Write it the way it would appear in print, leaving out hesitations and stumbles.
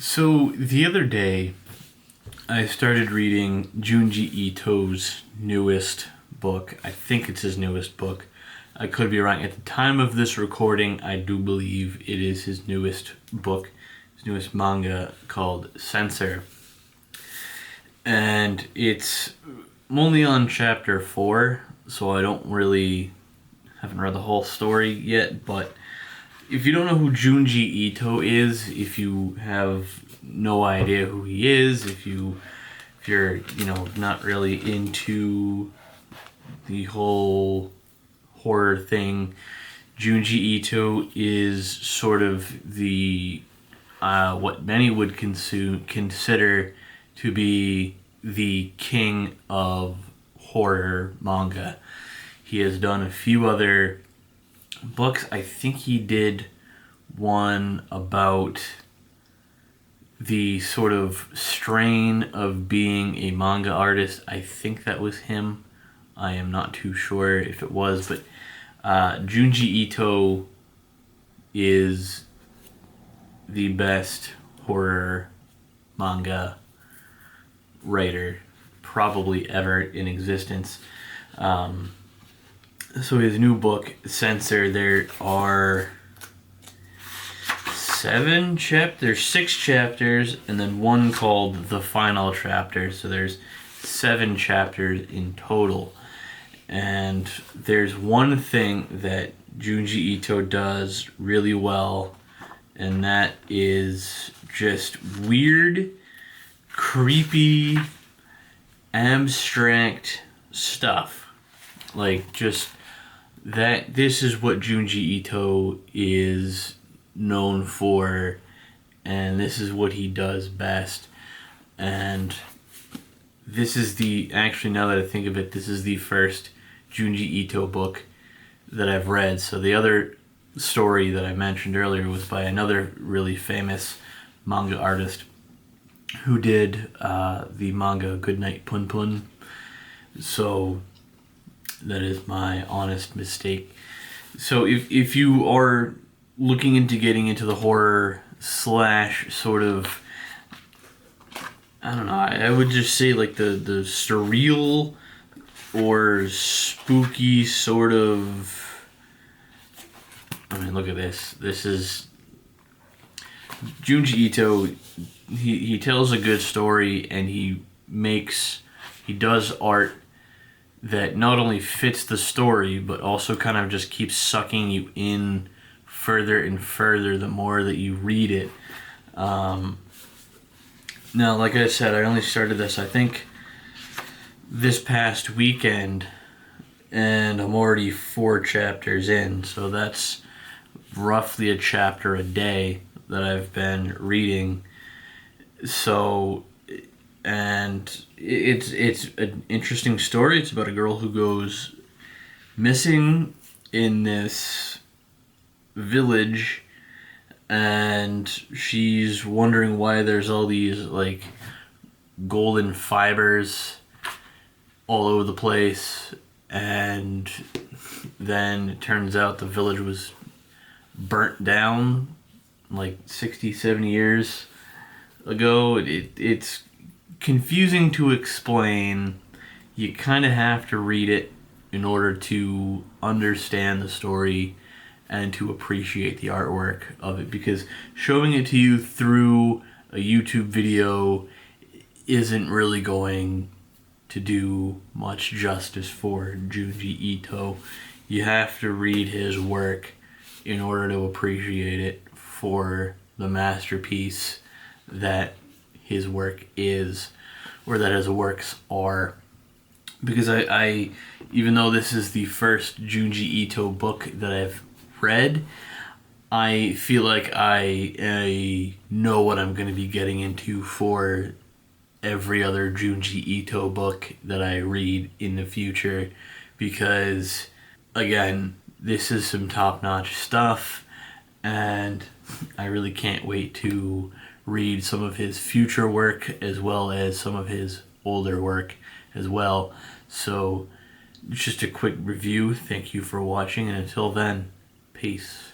So the other day, I started reading Junji Ito's newest book. I think it's his newest book. I could be wrong. At the time of this recording, I do believe it is his newest book, his newest manga called Censor. And it's only on chapter 4, so I haven't read the whole story yet, but if you don't know who Junji Ito is, if you have no idea who he is, if you're not really into the whole horror thing, Junji Ito is sort of the what many would consider to be the king of horror manga. He has done a few other books. I think he did one about the sort of strain of being a manga artist. I think that was him. I am not too sure if it was, but Junji Ito is the best horror manga writer probably ever in existence. So his new book, Censor, there are 6 chapters, and then one called The Final Chapter. So there's 7 chapters in total. And there's one thing that Junji Ito does really well, and that is just weird, creepy, abstract stuff. Like, just that this is what Junji Ito is known for, and this is what he does best. And this is actually, now that I think of it, this is the first Junji Ito book that I've read. So the other story that I mentioned earlier was by another really famous manga artist who did the manga Goodnight Pun Pun. So that is my honest mistake. So if you are looking into getting into the horror / sort of, I don't know, I would just say like the surreal or spooky sort of, I mean, look at this. This is Junji Ito. He tells a good story, and he does art that not only fits the story, but also kind of just keeps sucking you in further and further the more that you read it. Now, like I said, I only started this, I think, this past weekend, and I'm already 4 chapters in, so that's roughly a chapter a day that I've been reading. So, and it's an interesting story. It's about a girl who goes missing in this village, and she's wondering why there's all these like golden fibers all over the place. And then it turns out the village was burnt down like 60, 70 years ago. It's confusing to explain. You kind of have to read it in order to understand the story and to appreciate the artwork of it, because showing it to you through a YouTube video isn't really going to do much justice for Junji Ito. You have to read his work in order to appreciate it for the masterpiece that his work is, or that his works are. Because I even though this is the first Junji Ito book that I've read, I feel like I know what I'm going to be getting into for every other Junji Ito book that I read in the future, because again, this is some top-notch stuff, and I really can't wait to read some of his future work as well as some of his older work as well. So just a quick review. Thank you for watching, and until then, peace.